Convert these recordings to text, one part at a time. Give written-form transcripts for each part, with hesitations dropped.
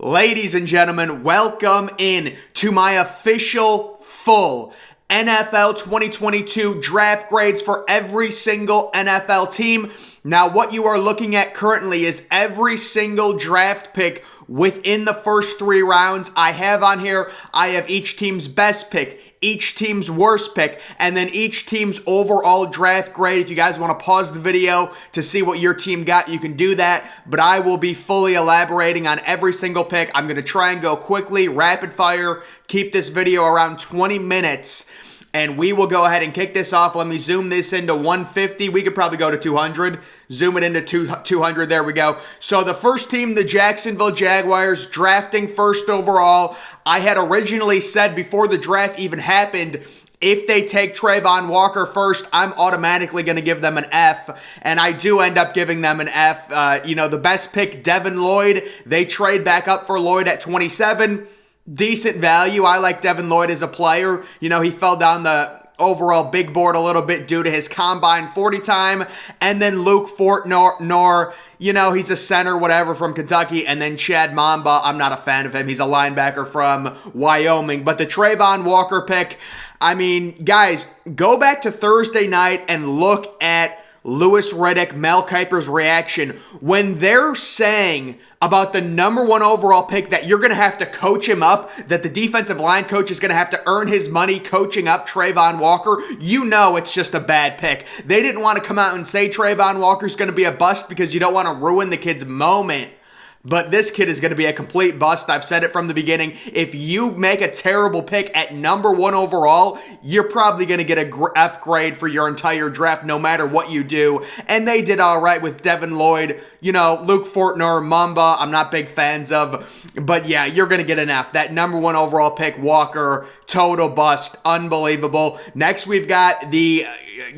Ladies and gentlemen, welcome in to my official full NFL 2022 draft grades for every single NFL team. Now, what you are looking at currently is every single draft pick within the first 3 rounds. I have on here, I have each team's best pick, each team's worst pick, and then each team's overall draft grade. If you guys want to pause the video to see what your team got, you can do that, but I will be fully elaborating on every single pick. I'm going to try and go quickly, rapid fire, keep this video around 20 minutes, and we will go ahead and kick this off. Let me zoom this into 150. We could probably go to 200. Zoom it into 200. There we go. So the first team, the Jacksonville Jaguars, drafting first overall. I had originally said before the draft even happened, if they take Travon Walker first, I'm automatically going to give them an F, and I do end up giving them an F. The best pick, Devin Lloyd. They trade back up for Lloyd at 27. Decent value. I like Devin Lloyd as a player. He fell down the overall big board a little bit due to his combine 40 time. And then Luke Fortner, he's a center, whatever, from Kentucky. And then Chad Mamba, I'm not a fan of him. He's a linebacker from Wyoming. But the Travon Walker pick, guys, go back to Thursday night and look at Louis Riddick, Mel Kiper's reaction when they're saying about the number 1 overall pick that you're going to have to coach him up, that the defensive line coach is going to have to earn his money coaching up Travon Walker. It's just a bad pick. They didn't want to come out and say Travon Walker's going to be a bust because you don't want to ruin the kid's moment. But this kid is going to be a complete bust. I've said it from the beginning. If you make a terrible pick at number 1 overall, you're probably going to get a F grade for your entire draft no matter what you do. And they did all right with Devin Lloyd. Luke Fortner, Mamba, I'm not big fans of. But yeah, you're going to get an F. That number 1 overall pick, Walker, total bust. Unbelievable. Next, we've got the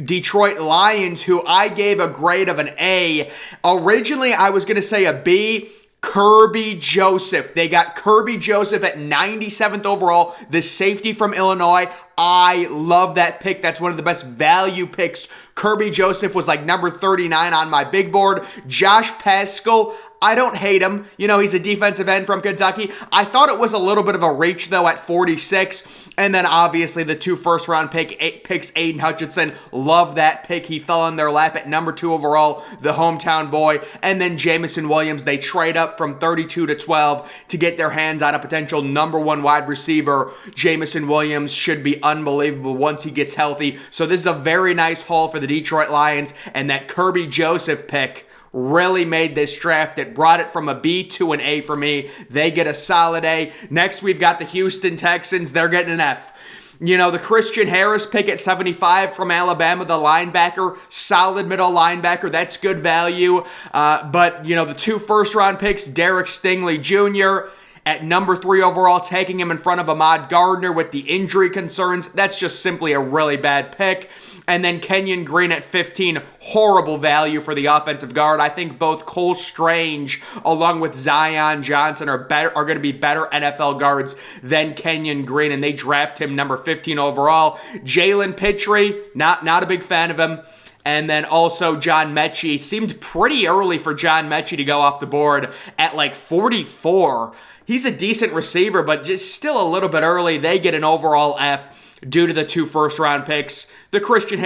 Detroit Lions, who I gave a grade of an A. Originally, I was going to say a B. Kirby Joseph. They got Kirby Joseph at 97th overall, the safety from Illinois. I love that pick. That's one of the best value picks. Kirby Joseph was like number 39 on my big board. Josh Paschal, I don't hate him. He's a defensive end from Kentucky. I thought it was a little bit of a reach, though, at 46. And then, obviously, the 2 first-round picks, Aiden Hutchinson. Love that pick. He fell in their lap at number 2 overall, the hometown boy. And then Jameson Williams. They trade up from 32 to 12 to get their hands on a potential number 1 wide receiver. Jameson Williams should be unbelievable once he gets healthy. So this is a very nice haul for the Detroit Lions. And that Kirby Joseph pick really made this draft. It brought it from a B to an A for me. They get a solid A. Next, we've got the Houston Texans. They're getting an F. The Christian Harris pick at 75 from Alabama, the linebacker, solid middle linebacker. That's good value. But the 2 first-round picks, Derek Stingley Jr., at number 3 overall, taking him in front of Ahmad Gardner with the injury concerns. That's just simply a really bad pick. And then Kenyon Green at 15, horrible value for the offensive guard. I think both Cole Strange along with Zion Johnson are going to be better NFL guards than Kenyon Green, and they draft him number 15 overall. Jalen Pitre, not a big fan of him. And then also John Mechie. It seemed pretty early for John Mechie to go off the board at like 44. He's a decent receiver, but just still a little bit early. They get an overall F due to the 2 first-round picks. The Christian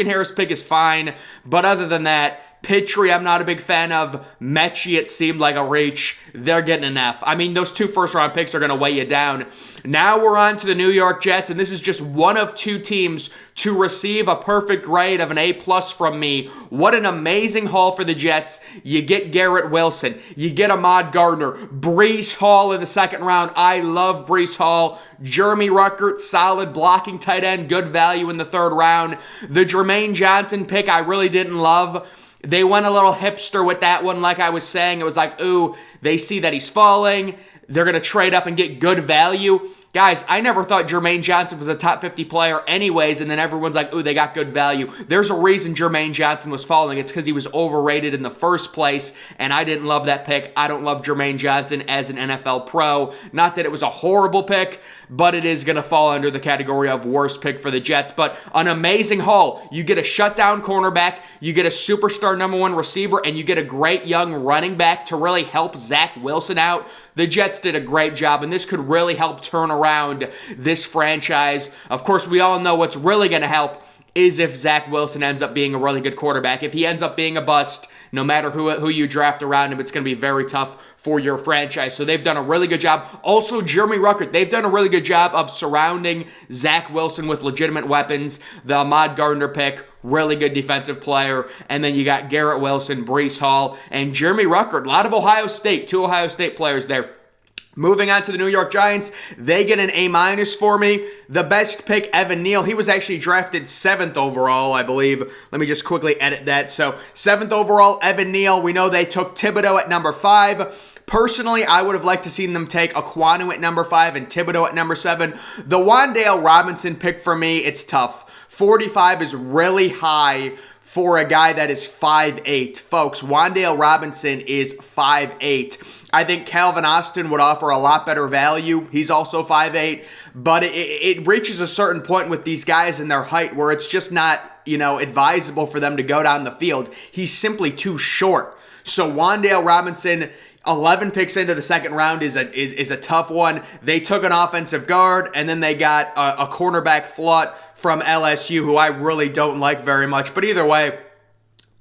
Harris pick is fine, but other than that, Pitre, I'm not a big fan of. Mechie, it seemed like a reach. They're getting an F. Those 2 first-round picks are going to weigh you down. Now we're on to the New York Jets, and this is just one of 2 teams to receive a perfect grade of an A+ from me. What an amazing haul for the Jets. You get Garrett Wilson. You get Ahmad Gardner. Breece Hall in the 2nd round. I love Breece Hall. Jeremy Ruckert, solid blocking tight end. Good value in the 3rd round. The Jermaine Johnson pick I really didn't love. They went a little hipster with that one, like I was saying. It was like, ooh, they see that he's falling. They're going to trade up and get good value. Guys, I never thought Jermaine Johnson was a top 50 player anyways, and then everyone's like, ooh, they got good value. There's a reason Jermaine Johnson was falling. It's because he was overrated in the first place, and I didn't love that pick. I don't love Jermaine Johnson as an NFL pro. Not that it was a horrible pick, but it is going to fall under the category of worst pick for the Jets. But an amazing haul. You get a shutdown cornerback, you get a superstar number one receiver, and you get a great young running back to really help Zach Wilson out. The Jets did a great job, and this could really help turn around this franchise. Of course, we all know what's really going to help is if Zach Wilson ends up being a really good quarterback. If he ends up being a bust, no matter who you draft around him, it's going to be very tough for your franchise. So they've done a really good job. Also, Jeremy Ruckert, they've done a really good job of surrounding Zach Wilson with legitimate weapons. The Ahmad Gardner pick, really good defensive player. And then you got Garrett Wilson, Breece Hall, and Jeremy Ruckert. A lot of Ohio State, 2 Ohio State players there. Moving on to the New York Giants, they get an A- for me. The best pick, Evan Neal. He was actually drafted 7th overall, I believe. Let me just quickly edit that. So 7th overall, Evan Neal. We know they took Thibodeau at number 5. Personally, I would have liked to see them take Aquanu at number 5 and Thibodeau at number 7. The Wan'Dale Robinson pick for me, it's tough. 45 is really high for a guy that is 5'8". Folks, Wan'Dale Robinson is 5'8". I think Calvin Austin would offer a lot better value. He's also 5'8", but it reaches a certain point with these guys and their height where it's just not, advisable for them to go down the field. He's simply too short. So Wan'Dale Robinson, 11 picks into the second round is a tough one. They took an offensive guard, and then they got a cornerback Flut from LSU, who I really don't like very much. But either way,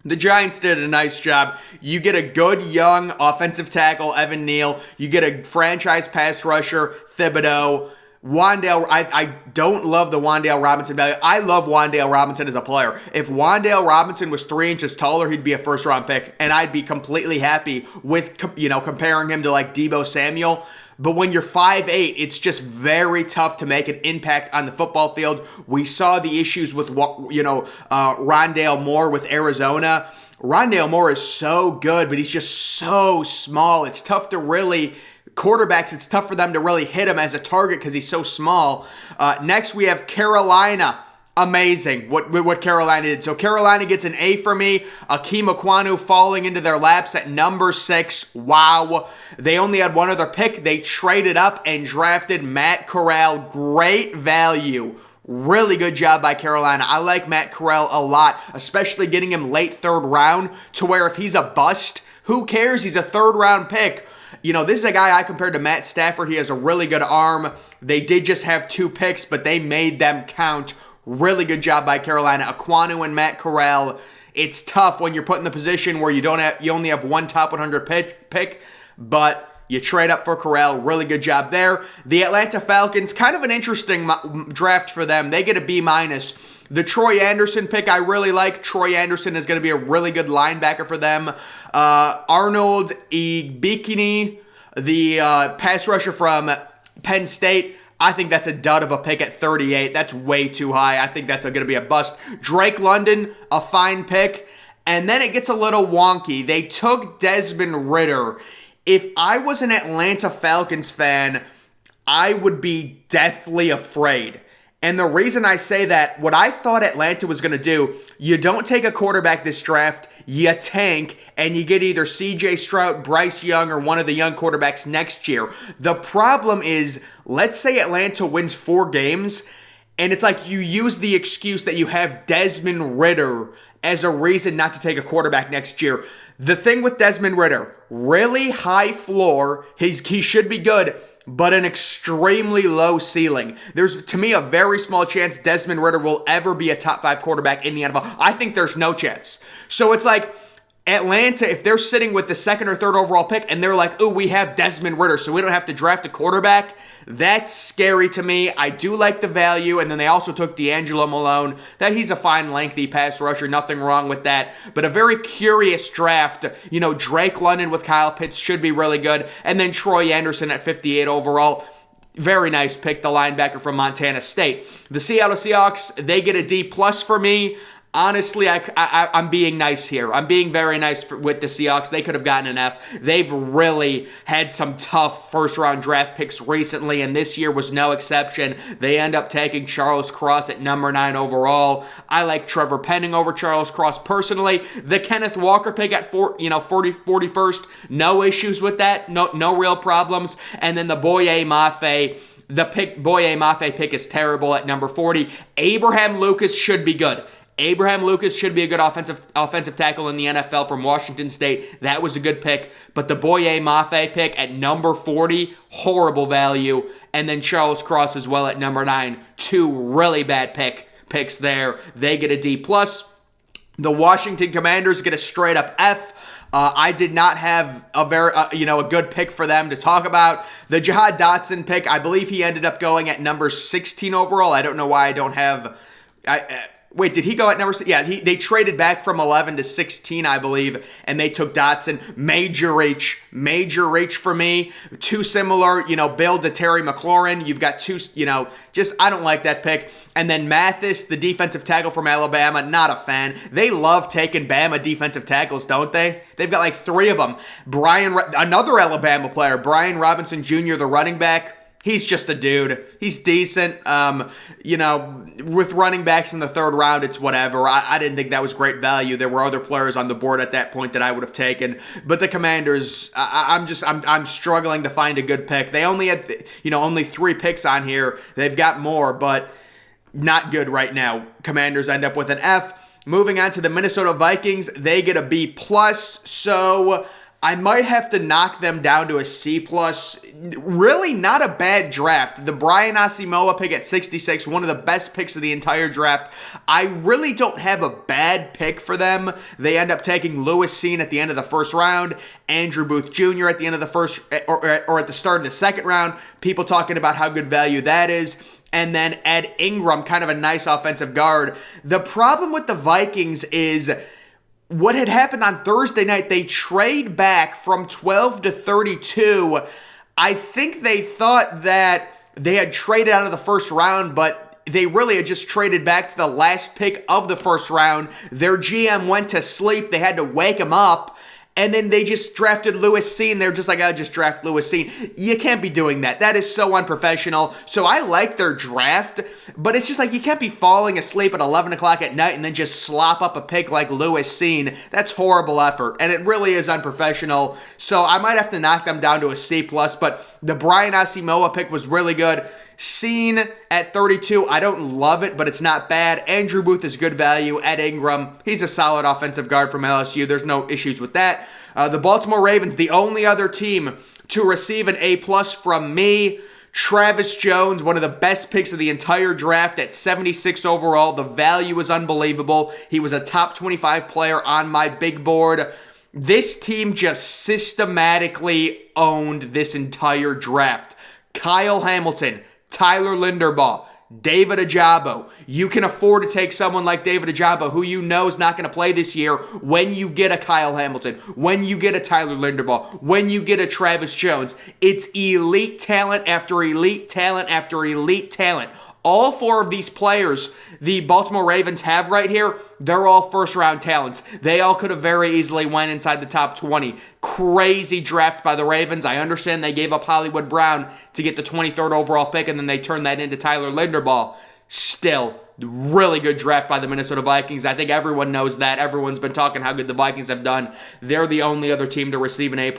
the Giants did a nice job. You get a good young offensive tackle, Evan Neal. You get a franchise pass rusher, Thibodeau. Wan'Dale, I don't love the Wan'Dale Robinson value. I love Wan'Dale Robinson as a player. If Wan'Dale Robinson was 3 inches taller, he'd be a first-round pick, and I'd be completely happy with, comparing him to like Deebo Samuel. But when you're 5'8", it's just very tough to make an impact on the football field. We saw the issues with, Rondale Moore with Arizona. Rondale Moore is so good, but he's just so small. It's tough to really... Quarterbacks, it's tough for them to really hit him as a target because he's so small. Next, we have Carolina. Amazing what Carolina did. So Carolina gets an A for me. Akeem Aquanu falling into their laps at number 6. Wow. They only had one other pick. They traded up and drafted Matt Corral. Great value. Really good job by Carolina. I like Matt Corral a lot, especially getting him late 3rd round to where if he's a bust, who cares? He's a 3rd round pick. This is a guy I compared to Matt Stafford. He has a really good arm. They did just have 2 picks, but they made them count. Really good job by Carolina. Aquanu and Matt Corral. It's tough when you're put in the position where you only have one top 100 pick, but you trade up for Corral. Really good job there. The Atlanta Falcons, kind of an interesting draft for them. They get a B-. The Troy Anderson pick, I really like. Troy Anderson is going to be a really good linebacker for them. Arnold Ebikini, the pass rusher from Penn State, I think that's a dud of a pick at 38. That's way too high. I think that's going to be a bust. Drake London, a fine pick. And then it gets a little wonky. They took Desmond Ridder. If I was an Atlanta Falcons fan, I would be deathly afraid. And the reason I say that, what I thought Atlanta was going to do, you don't take a quarterback this draft, you tank, and you get either C.J. Stroud, Bryce Young, or one of the young quarterbacks next year. The problem is, let's say Atlanta wins 4 games, and it's like you use the excuse that you have Desmond Ridder as a reason not to take a quarterback next year. The thing with Desmond Ridder, really high floor, he should be good, but an extremely low ceiling. There's, to me, a very small chance Desmond Ridder will ever be a top 5 quarterback in the NFL. I think there's no chance. So it's like Atlanta, if they're sitting with the 2nd or 3rd overall pick and they're like, ooh, we have Desmond Ridder, so we don't have to draft a quarterback, that's scary to me. I do like the value, and then they also took D'Angelo Malone. That he's a fine, lengthy pass rusher, nothing wrong with that. But a very curious draft. Drake London with Kyle Pitts should be really good. And then Troy Anderson at 58 overall. Very nice pick, the linebacker from Montana State. The Seattle Seahawks, they get a D+ for me. Honestly, I'm being nice here. I'm being very nice with the Seahawks. They could have gotten an F. They've really had some tough first-round draft picks recently, and this year was no exception. They end up taking Charles Cross at number 9 overall. I like Trevor Penning over Charles Cross personally. The Kenneth Walker pick at 41st, no issues with that. No real problems. And then the Boye Mafe. Boye Mafe pick is terrible at number 40. Abraham Lucas should be good. Abraham Lucas should be a good offensive tackle in the NFL from Washington State. That was a good pick. But the Boye Mafe pick at number 40, horrible value. And then Charles Cross as well at number 9. 2 really bad picks there. They get a D+. The Washington Commanders get a straight up F. I did not have a good pick for them to talk about. The Jahad Dotson pick, I believe he ended up going at number 16 overall. I don't know why I don't have... Wait, did he go at number 6? Yeah, they traded back from 11 to 16, I believe, and they took Dotson. Major reach for me. Too similar, build to Terry McLaurin. You've got two, I don't like that pick. And then Mathis, the defensive tackle from Alabama, not a fan. They love taking Bama defensive tackles, don't they? They've got like 3 of them. Another Alabama player, Brian Robinson Jr., the running back. He's just a dude. He's decent. With running backs in the 3rd round, it's whatever. I didn't think that was great value. There were other players on the board at that point that I would have taken. But the Commanders, I'm struggling to find a good pick. They only had, only 3 picks on here. They've got more, but not good right now. Commanders end up with an F. Moving on to the Minnesota Vikings, they get a B+. So I might have to knock them down to a C+. Really not a bad draft. The Brian Asamoah pick at 66, one of the best picks of the entire draft. I really don't have a bad pick for them. They end up taking Lewis Cine at the end of the 1st round, Andrew Booth Jr. at the end of the 1st, or at the start of the 2nd round. People talking about how good value that is. And then Ed Ingram, kind of a nice offensive guard. The problem with the Vikings is what had happened on Thursday night. They trade back from 12 to 32. I think they thought that they had traded out of the 1st round, but they really had just traded back to the last pick of the 1st round. Their GM went to sleep. They had to wake him up. And then they just drafted Lewis Cine. They're just like, I'll just draft Lewis Cine. You can't be doing that. That is so unprofessional. So I like their draft, but it's just like you can't be falling asleep at 11 o'clock at night and then just slop up a pick like Lewis Cine. That's horrible effort, and it really is unprofessional. So I might have to knock them down to a C+, but the Brian Asamoah pick was really good. Cine at 32, I don't love it, but it's not bad. Andrew Booth is good value. Ed Ingram, he's a solid offensive guard from LSU. There's no issues with that. The Baltimore Ravens, the only other team to receive an A+ from me. Travis Jones, one of the best picks of the entire draft at 76 overall. The value is unbelievable. He was a top 25 player on my big board. This team just systematically owned this entire draft. Kyle Hamilton, Tyler Linderbaugh, David Ojabo. You can afford to take someone like David Ojabo, who you know is not going to play this year, when you get a Kyle Hamilton, when you get a Tyler Linderbaugh, when you get a Travis Jones. It's elite talent after elite talent after elite talent. All 4 of these players the Baltimore Ravens have right here, they're all 1st-round talents. They all could have very easily went inside the top 20. Crazy draft by the Ravens. I understand they gave up Hollywood Brown to get the 23rd overall pick, and then they turned that into Tyler Linderbaugh. Still, really good draft by the Minnesota Vikings. I think everyone knows that. Everyone's been talking how good the Vikings have done. They're the only other team to receive an A+.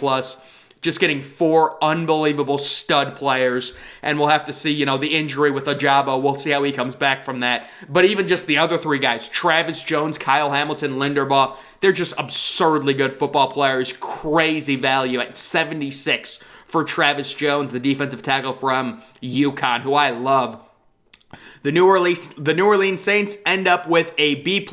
Just getting 4 unbelievable stud players, and we'll have to see, the injury with Ojabo. We'll see how he comes back from that. But even just the other 3 guys, Travis Jones, Kyle Hamilton, Linderbaugh, they're just absurdly good football players. Crazy value at 76 for Travis Jones, the defensive tackle from UConn, who I love. The New Orleans Saints end up with a B+.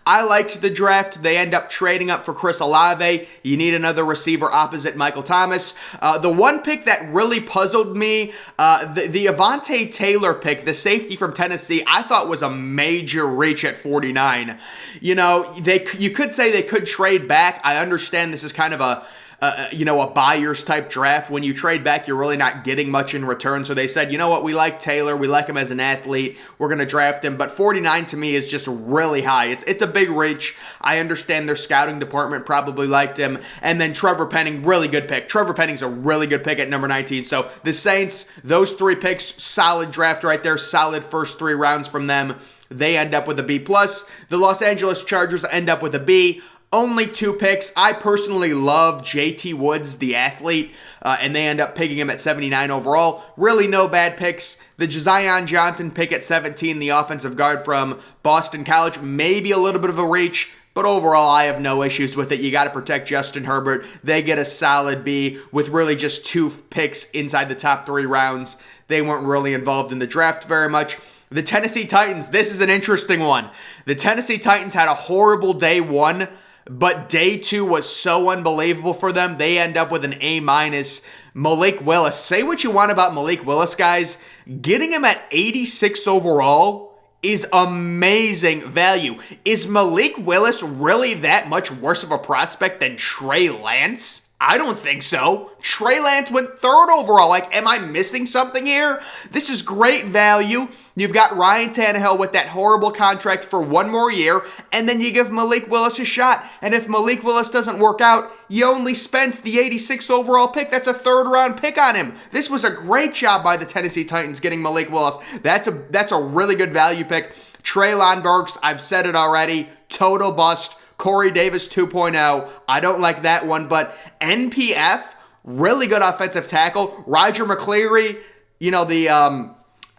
I liked the draft. They end up trading up for Chris Olave. You need another receiver opposite Michael Thomas. The one pick that really puzzled me, the Avonte Taylor pick, the safety from Tennessee, I thought was a major reach at 49. You could say they could trade back. I understand this is kind of a buyer's type draft. When you trade back, you're really not getting much in return. So they said, you know what, we like Taylor, we like him as an athlete, we're going to draft him. But 49 to me is just really high. It's a big reach. I understand their scouting department probably liked him. And then Trevor Penning, really good pick. Trevor Penning's a really good pick at number 19. So the Saints, those 3 picks, solid draft right there, solid first 3 rounds from them. They end up with a B+. The Los Angeles Chargers end up with a B. Only 2 picks. I personally love JT Woods, the athlete, and they end up picking him at 79 overall. Really no bad picks. The Zion Johnson pick at 17, the offensive guard from Boston College, maybe a little bit of a reach, but overall I have no issues with it. You got to protect Justin Herbert. They get a solid B with really just 2 picks inside the top 3 rounds. They weren't really involved in the draft very much. The Tennessee Titans, this is an interesting one. The Tennessee Titans had a horrible day 1, but day 2 was so unbelievable for them. They end up with an A-. Malik Willis. Say what you want about Malik Willis, guys. Getting him at 86 overall is amazing value. Is Malik Willis really that much worse of a prospect than Trey Lance? I don't think so. Trey Lance went 3rd overall. Like, am I missing something here? This is great value. You've got Ryan Tannehill with that horrible contract for 1 more year, and then you give Malik Willis a shot. And if Malik Willis doesn't work out, you only spent the 86th overall pick. That's a 3rd round pick on him. This was a great job by the Tennessee Titans getting Malik Willis. That's a really good value pick. Treylon Burks, I've said it already, total bust. Corey Davis 2.0. I don't like that one, but NPF, really good offensive tackle. Roger McCleary, the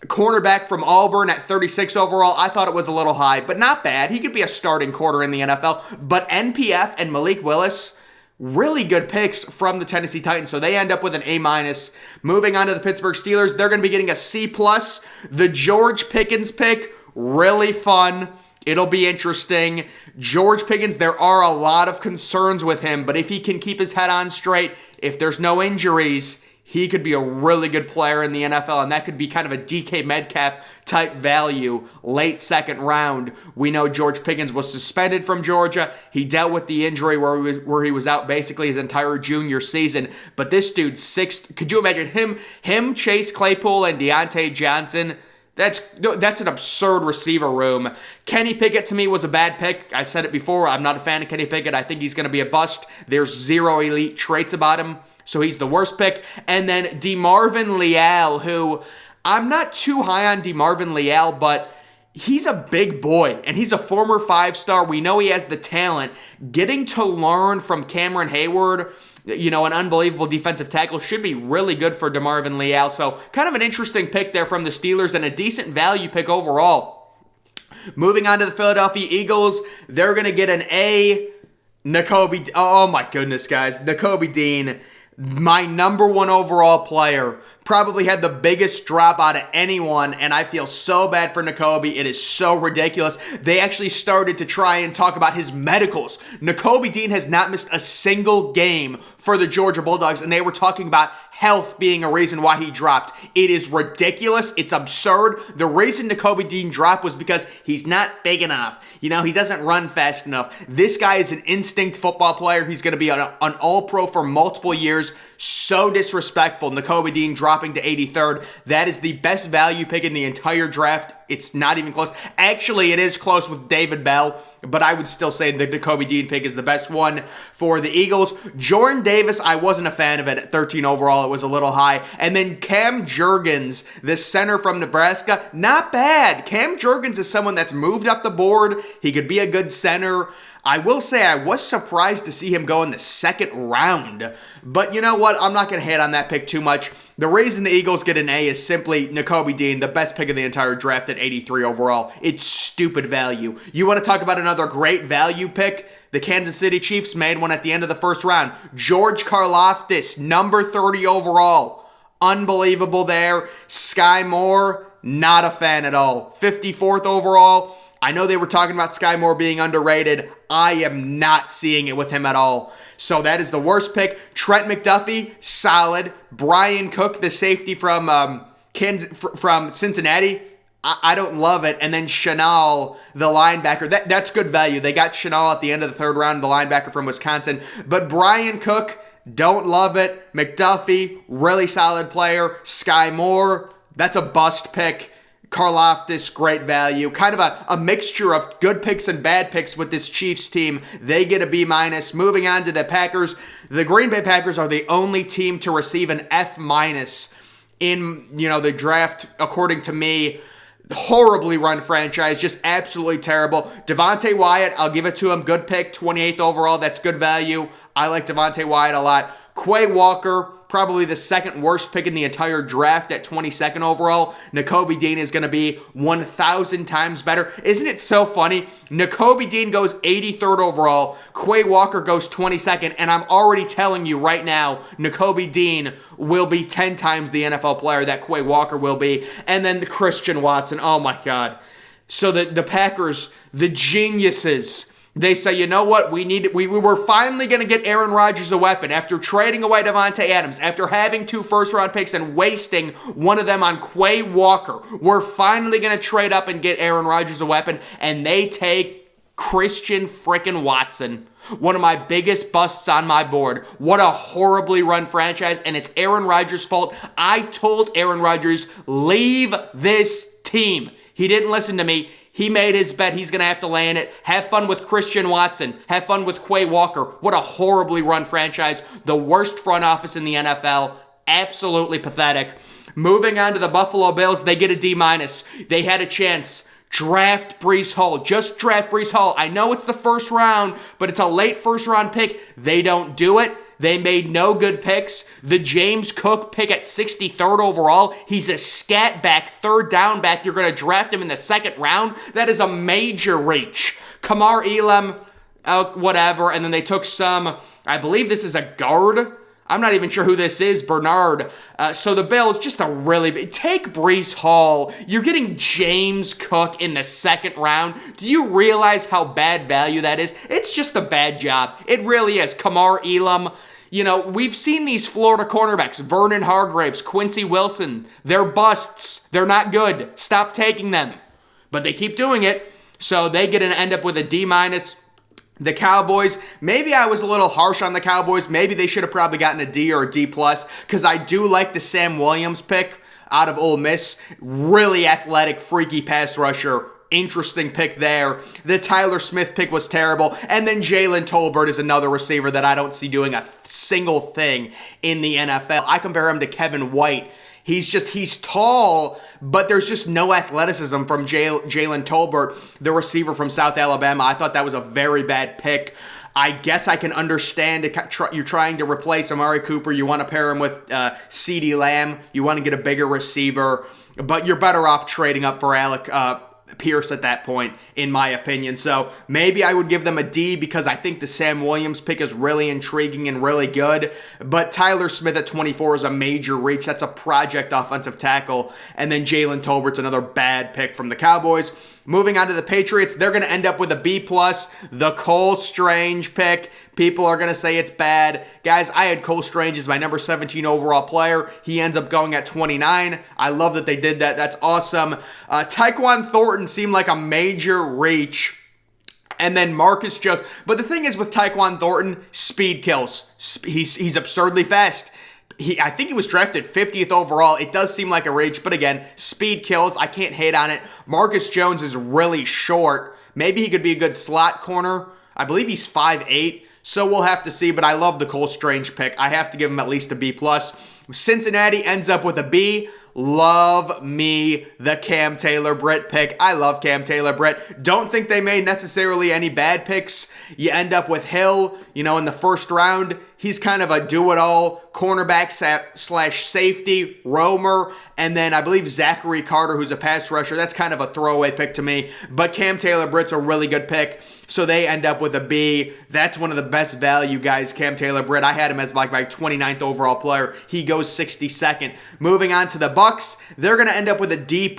cornerback from Auburn at 36 overall. I thought it was a little high, but not bad. He could be a starting quarter in the NFL. But NPF and Malik Willis, really good picks from the Tennessee Titans. So they end up with an A-. Moving on to the Pittsburgh Steelers, they're going to be getting a C+. The George Pickens pick, really fun. It'll be interesting. George Pickens, there are a lot of concerns with him, but if he can keep his head on straight, if there's no injuries, he could be a really good player in the NFL, and that could be kind of a DK Metcalf type value, late 2nd round. We know George Pickens was suspended from Georgia. He dealt with the injury where he was out basically his entire junior season, but this dude 6th. Could you imagine him, Chase Claypool, and Deontay Johnson? That's an absurd receiver room. Kenny Pickett to me was a bad pick. I said it before. I'm not a fan of Kenny Pickett. I think he's going to be a bust. There's 0 elite traits about him, so he's the worst pick. And then DeMarvin Leal, who I'm not too high on DeMarvin Leal, but he's a big boy, and he's a former 5-star. We know he has the talent. Getting to learn from Cameron Hayward, an unbelievable defensive tackle, should be really good for DeMarvin Leal. So kind of an interesting pick there from the Steelers and a decent value pick overall. Moving on to the Philadelphia Eagles, they're going to get an A. Oh my goodness, guys. Nakobe Dean, my number 1 overall player, probably had the biggest drop out of anyone, and I feel so bad for Nakobe. It is so ridiculous. They actually started to try and talk about his medicals. Nakobe Dean has not missed a single game for the Georgia Bulldogs, and they were talking about health being a reason why he dropped. It is ridiculous. It's absurd. The reason Nakobe Dean dropped was because he's not big enough. He doesn't run fast enough. This guy is an instinct football player. He's going to be an all-pro for multiple years. So disrespectful. Nakobe Dean dropping to 83rd. That is the best value pick in the entire draft. It's not even close. Actually, it is close with David Bell, but I would still say the Nakobe Dean pick is the best one for the Eagles. Jordan Davis, I wasn't a fan of it at 13 overall. It was a little high. And then Cam Jurgens, the center from Nebraska, not bad. Cam Jurgens is someone that's moved up the board. He could be a good center. I will say I was surprised to see him go in the 2nd round. But you know what? I'm not going to hate on that pick too much. The reason the Eagles get an A is simply Nakobe Dean, the best pick of the entire draft at 83 overall. It's stupid value. You want to talk about another great value pick? The Kansas City Chiefs made one at the end of the 1st round. George Karlaftis, number 30 overall. Unbelievable there. Sky Moore, not a fan at all. 54th overall. I know they were talking about Sky Moore being underrated. I am not seeing it with him at all. So that is the worst pick. Trent McDuffie, solid. Brian Cook, the safety from Cincinnati, I don't love it. And then Chenal, the linebacker, that's good value. They got Chenal at the end of the 3rd round, the linebacker from Wisconsin. But Brian Cook, don't love it. McDuffie, really solid player. Sky Moore, that's a bust pick. Karlaftis, great value. Kind of a mixture of good picks and bad picks with this Chiefs team. They get a B-. Moving on to the Packers. The Green Bay Packers are the only team to receive an F- in, the draft, according to me. Horribly run franchise, just absolutely terrible. Devontae Wyatt, I'll give it to him. Good pick, 28th overall. That's good value. I like Devontae Wyatt a lot. Quay Walker, probably the second worst pick in the entire draft at 22nd overall. Nakobe Dean is going to be 1,000 times better. Isn't it so funny? Nakobe Dean goes 83rd overall. Quay Walker goes 22nd. And I'm already telling you right now, Nakobe Dean will be 10 times the NFL player that Quay Walker will be. And then the Christian Watson. Oh my God. So the Packers, the geniuses, they say, you know what, we were finally going to get Aaron Rodgers a weapon after trading away Devontae Adams, after having 2 first-round picks and wasting one of them on Quay Walker. We're finally going to trade up and get Aaron Rodgers a weapon, and they take Christian frickin' Watson. One of my biggest busts on my board. What a horribly run franchise, and it's Aaron Rodgers' fault. I told Aaron Rodgers, leave this team. He didn't listen to me. He made his bet. He's going to have to lay in it. Have fun with Christian Watson. Have fun with Quay Walker. What a horribly run franchise. The worst front office in the NFL. Absolutely pathetic. Moving on to the Buffalo Bills, they get a D-. They had a chance. Draft Breece Hall. Just draft Breece Hall. I know it's the first round, but it's a late first round pick. They don't do it. They made no good picks. The James Cook pick at 63rd overall. He's a scat back, third down back. You're going to draft him in the second round? That is a major reach. Kamar Elam, whatever. And then they took some, I believe this is a guard. I'm not even sure who this is, Bernard. So the Bills, just a really big... Take Breece Hall. You're getting James Cook in the second round. Do you realize how bad value that is? It's just a bad job. It really is. Kamar Elam. We've seen these Florida cornerbacks, Vernon Hargreaves, Quincy Wilson. They're busts. They're not good. Stop taking them. But they keep doing it. So they end up with a D-. The Cowboys, maybe I was a little harsh on the Cowboys. Maybe they should have probably gotten a D or a D+, because I do like the Sam Williams pick out of Ole Miss. Really athletic, freaky pass rusher. Interesting pick there. The Tyler Smith pick was terrible. And then Jalen Tolbert is another receiver that I don't see doing a single thing in the NFL. I compare him to Kevin White. He's tall, but there's just no athleticism from Jalen Tolbert, the receiver from South Alabama. I thought that was a very bad pick. I guess I can understand you're trying to replace Amari Cooper. You want to pair him with CeeDee Lamb. You want to get a bigger receiver, but you're better off trading up for Alec Pierce at that point, in my opinion. So maybe I would give them a D because I think the Sam Williams pick is really intriguing and really good. But Tyler Smith at 24 is a major reach. That's a project offensive tackle. And then Jalen Tolbert's another bad pick from the Cowboys. Moving on to the Patriots, they're going to end up with a B+. The Cole Strange pick. People are going to say it's bad. Guys, I had Cole Strange as my number 17 overall player. He ends up going at 29. I love that they did that. That's awesome. Tyquan Thornton seemed like a major reach. And then Marcus Jones. But the thing is with Tyquan Thornton, speed kills. He's absurdly fast. I think he was drafted 50th overall. It does seem like a reach, but again, speed kills. I can't hate on it. Marcus Jones is really short. Maybe he could be a good slot corner. I believe he's 5'8", so we'll have to see, but I love the Cole Strange pick. I have to give him at least a B+. Cincinnati ends up with a B. Love me the Cam Taylor-Britt pick. I love Cam Taylor-Britt. Don't think they made necessarily any bad picks. You end up with Hill, in the first round. He's kind of a do-it-all cornerback slash safety, roamer, and then I believe Zachary Carter, who's a pass rusher. That's kind of a throwaway pick to me, but Cam Taylor-Britt's a really good pick, so they end up with a B. That's one of the best value guys, Cam Taylor-Britt. I had him as like my 29th overall player. He goes 62nd. Moving on to the Bucks, they're going to end up with a D+.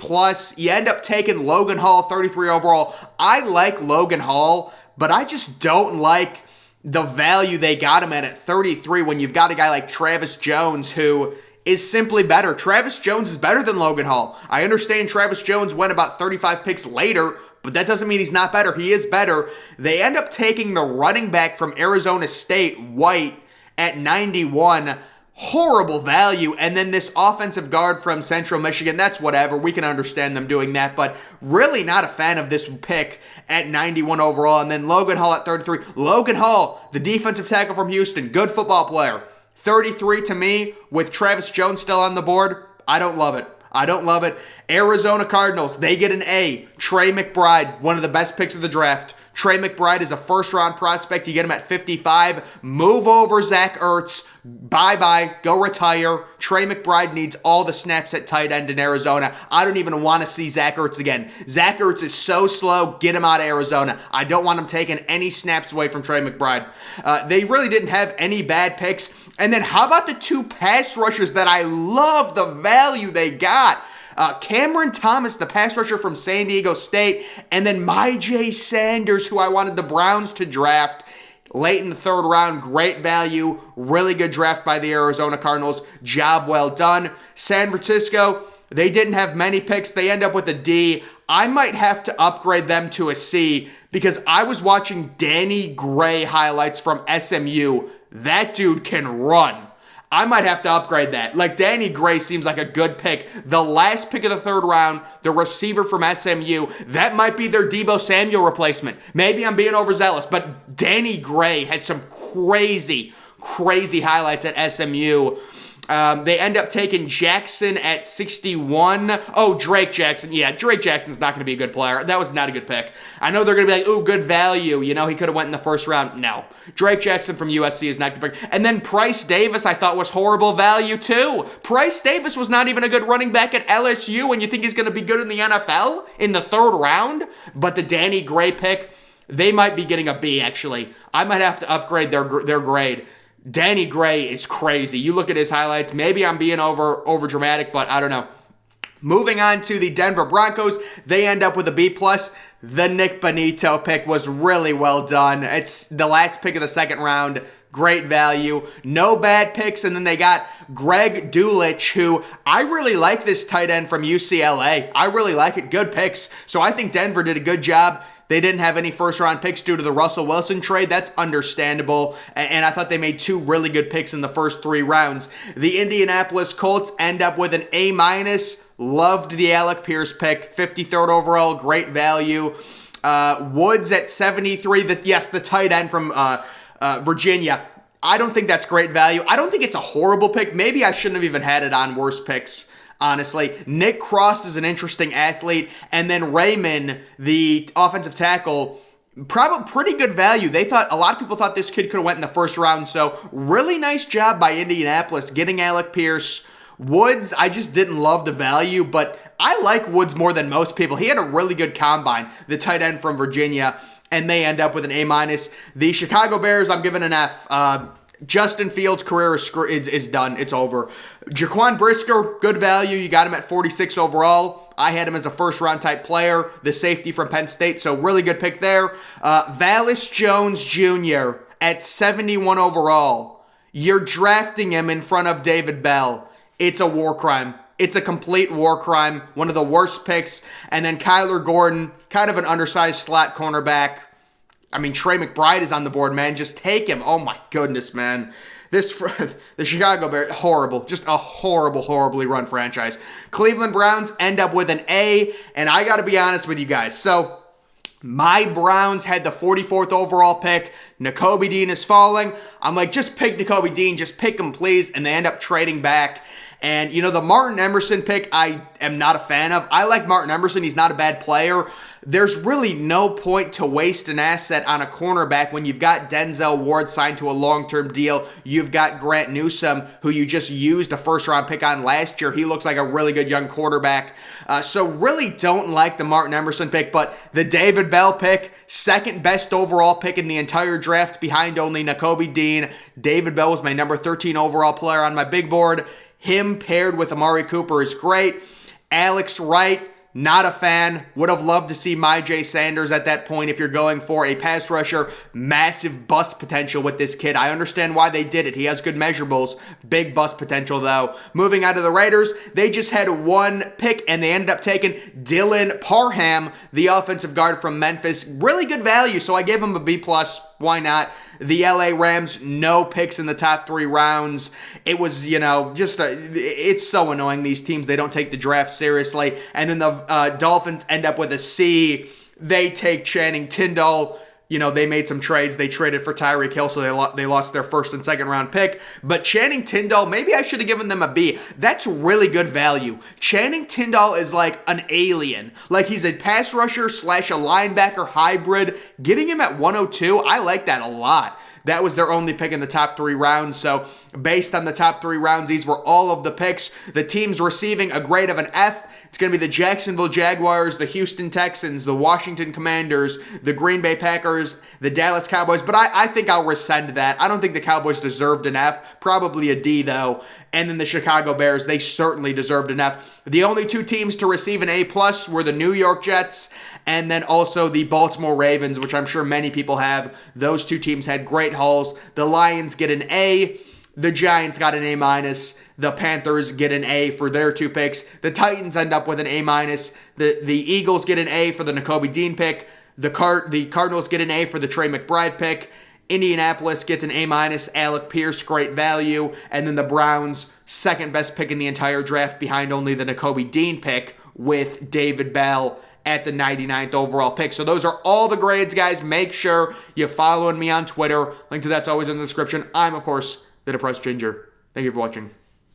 You end up taking Logan Hall, 33 overall. I like Logan Hall, but I just don't like the value they got him at 33 when you've got a guy like Travis Jones who is simply better. Travis Jones is better than Logan Hall. I understand Travis Jones went about 35 picks later, but that doesn't mean he's not better. He is better. They end up taking the running back from Arizona State, White, at 91. Horrible value. And then this offensive guard from Central Michigan, that's whatever. We can understand them doing that, but really not a fan of this pick at 91 overall. And then Logan Hall at 33. Logan Hall, the defensive tackle from Houston, good football player. 33 to me, with Travis Jones still on the board. I don't love it. I don't love it. Arizona Cardinals, they get an A. Trey McBride, one of the best picks of the draft. Trey McBride is a first-round prospect. You get him at 55. Move over Zach Ertz. Bye-bye. Go retire. Trey McBride needs all the snaps at tight end in Arizona. I don't even want to see Zach Ertz again. Zach Ertz is so slow. Get him out of Arizona. I don't want him taking any snaps away from Trey McBride. They really didn't have any bad picks. And then how about the two pass rushers that I love the value they got? Cameron Thomas, the pass rusher from San Diego State, and then Myjai Sanders, who I wanted the Browns to draft late in the third round. Great value, really good draft by the Arizona Cardinals. Job well done. San Francisco, they didn't have many picks. They end up with a D. I might have to upgrade them to a C because I was watching Danny Gray highlights from SMU. That dude can run. I might have to upgrade that. Like, Danny Gray seems like a good pick. The last pick of the third round, the receiver from SMU, that might be their Deebo Samuel replacement. Maybe I'm being overzealous, but Danny Gray has some crazy highlights at SMU. They end up taking Jackson at 61. Oh, Drake Jackson. Yeah, Drake Jackson's not going to be a good player. That was not a good pick. I know they're going to be like, ooh, good value. You know, he could have went in the first round. No. Drake Jackson from USC is not good pick. And then Price Davis, I thought was horrible value too. Price Davis was not even a good running back at LSU, and you think he's going to be good in the NFL in the third round? But the Danny Gray pick, they might be getting a B, actually. I might have to upgrade their grade. Danny Gray is crazy. You look at his highlights. Maybe I'm being over dramatic, but I don't know. Moving on to the Denver Broncos, they end up with a B+. The Nick Bonito pick was really well done. It's the last pick of the second round. Great value. No bad picks. And then they got Greg Dulcich, who I really like this tight end from UCLA. I really like it. Good picks. So I think Denver did a good job. They didn't have any first-round picks due to the Russell Wilson trade. That's understandable. And I thought they made two really good picks in the first three rounds. The Indianapolis Colts end up with an A-. Loved the Alec Pierce pick. 53rd overall, great value. Woods at 73. The tight end from Virginia. I don't think that's great value. I don't think it's a horrible pick. Maybe I shouldn't have even had it on worse picks. Honestly, Nick Cross is an interesting athlete, and then Raymond, the offensive tackle, probably pretty good value. A lot of people thought this kid could have went in the first round, so really nice job by Indianapolis getting Alec Pierce. Woods, I just didn't love the value, but I like Woods more than most people. He had a really good combine, the tight end from Virginia, and they end up with an A-. The Chicago Bears, I'm giving an F. Justin Fields' career is done. It's over. Jaquan Brisker, good value. You got him at 46 overall. I had him as a first-round type player, the safety from Penn State, so really good pick there. Vallis Jones Jr. at 71 overall. You're drafting him in front of David Bell. It's a war crime. It's a complete war crime. One of the worst picks. And then Kyler Gordon, kind of an undersized slot cornerback. I mean, Trey McBride is on the board, man. Just take him. Oh, my goodness, man. The Chicago Bears, horrible. Just a horribly run franchise. Cleveland Browns end up with an A, and I got to be honest with you guys. So, my Browns had the 44th overall pick. Nakobe Dean is falling. I'm like, just pick Nakobe Dean. Just pick him, please. And they end up trading back. And, the Martin Emerson pick, I am not a fan of. I like Martin Emerson. He's not a bad player. There's really no point to waste an asset on a cornerback when you've got Denzel Ward signed to a long-term deal. You've got Grant Newsome, who you just used a first-round pick on last year. He looks like a really good young quarterback. So really don't like the Martin Emerson pick, but the David Bell pick, second best overall pick in the entire draft behind only Nakobe Dean. David Bell was my number 13 overall player on my big board. Him paired with Amari Cooper is great. Alex Wright, not a fan. Would have loved to see Myjai Sanders at that point if you're going for a pass rusher. Massive bust potential with this kid. I understand why they did it. He has good measurables. Big bust potential, though. Moving on to the Raiders, they just had one pick, and they ended up taking Dylan Parham, the offensive guard from Memphis. Really good value, so I gave him a B+. Why not? The LA Rams, no picks in the top 3 rounds. It was, it's so annoying, these teams. They don't take the draft seriously. And then the Dolphins end up with a C. They take Channing Tindall. They made some trades. They traded for Tyreek Hill, so they lost their first and second round pick. But Channing Tindall, maybe I should have given them a B. That's really good value. Channing Tindall is like an alien. Like he's a pass rusher / a linebacker hybrid. Getting him at 102, I like that a lot. That was their only pick in the top 3 rounds. So based on the top 3 rounds, these were all of the picks. The teams receiving a grade of an F. It's going to be the Jacksonville Jaguars, the Houston Texans, the Washington Commanders, the Green Bay Packers, the Dallas Cowboys. But I think I'll rescind that. I don't think the Cowboys deserved an F. Probably a D, though. And then the Chicago Bears, they certainly deserved an F. The only 2 teams to receive an A+ were the New York Jets and then also the Baltimore Ravens, which I'm sure many people have. Those 2 teams had great hauls. The Lions get an A. The Giants got an A-. The Panthers get an A for their 2 picks. The Titans end up with an A-. The Eagles get an A for the Nakobe Dean pick. The Cardinals get an A for the Trey McBride pick. Indianapolis gets an A-. Alec Pierce, great value. And then the Browns, second best pick in the entire draft behind only the Nakobe Dean pick with David Bell at the 99th overall pick. So those are all the grades, guys. Make sure you're following me on Twitter. Link to that's always in the description. I'm, of course, the Depressed Ginger. Thank you for watching.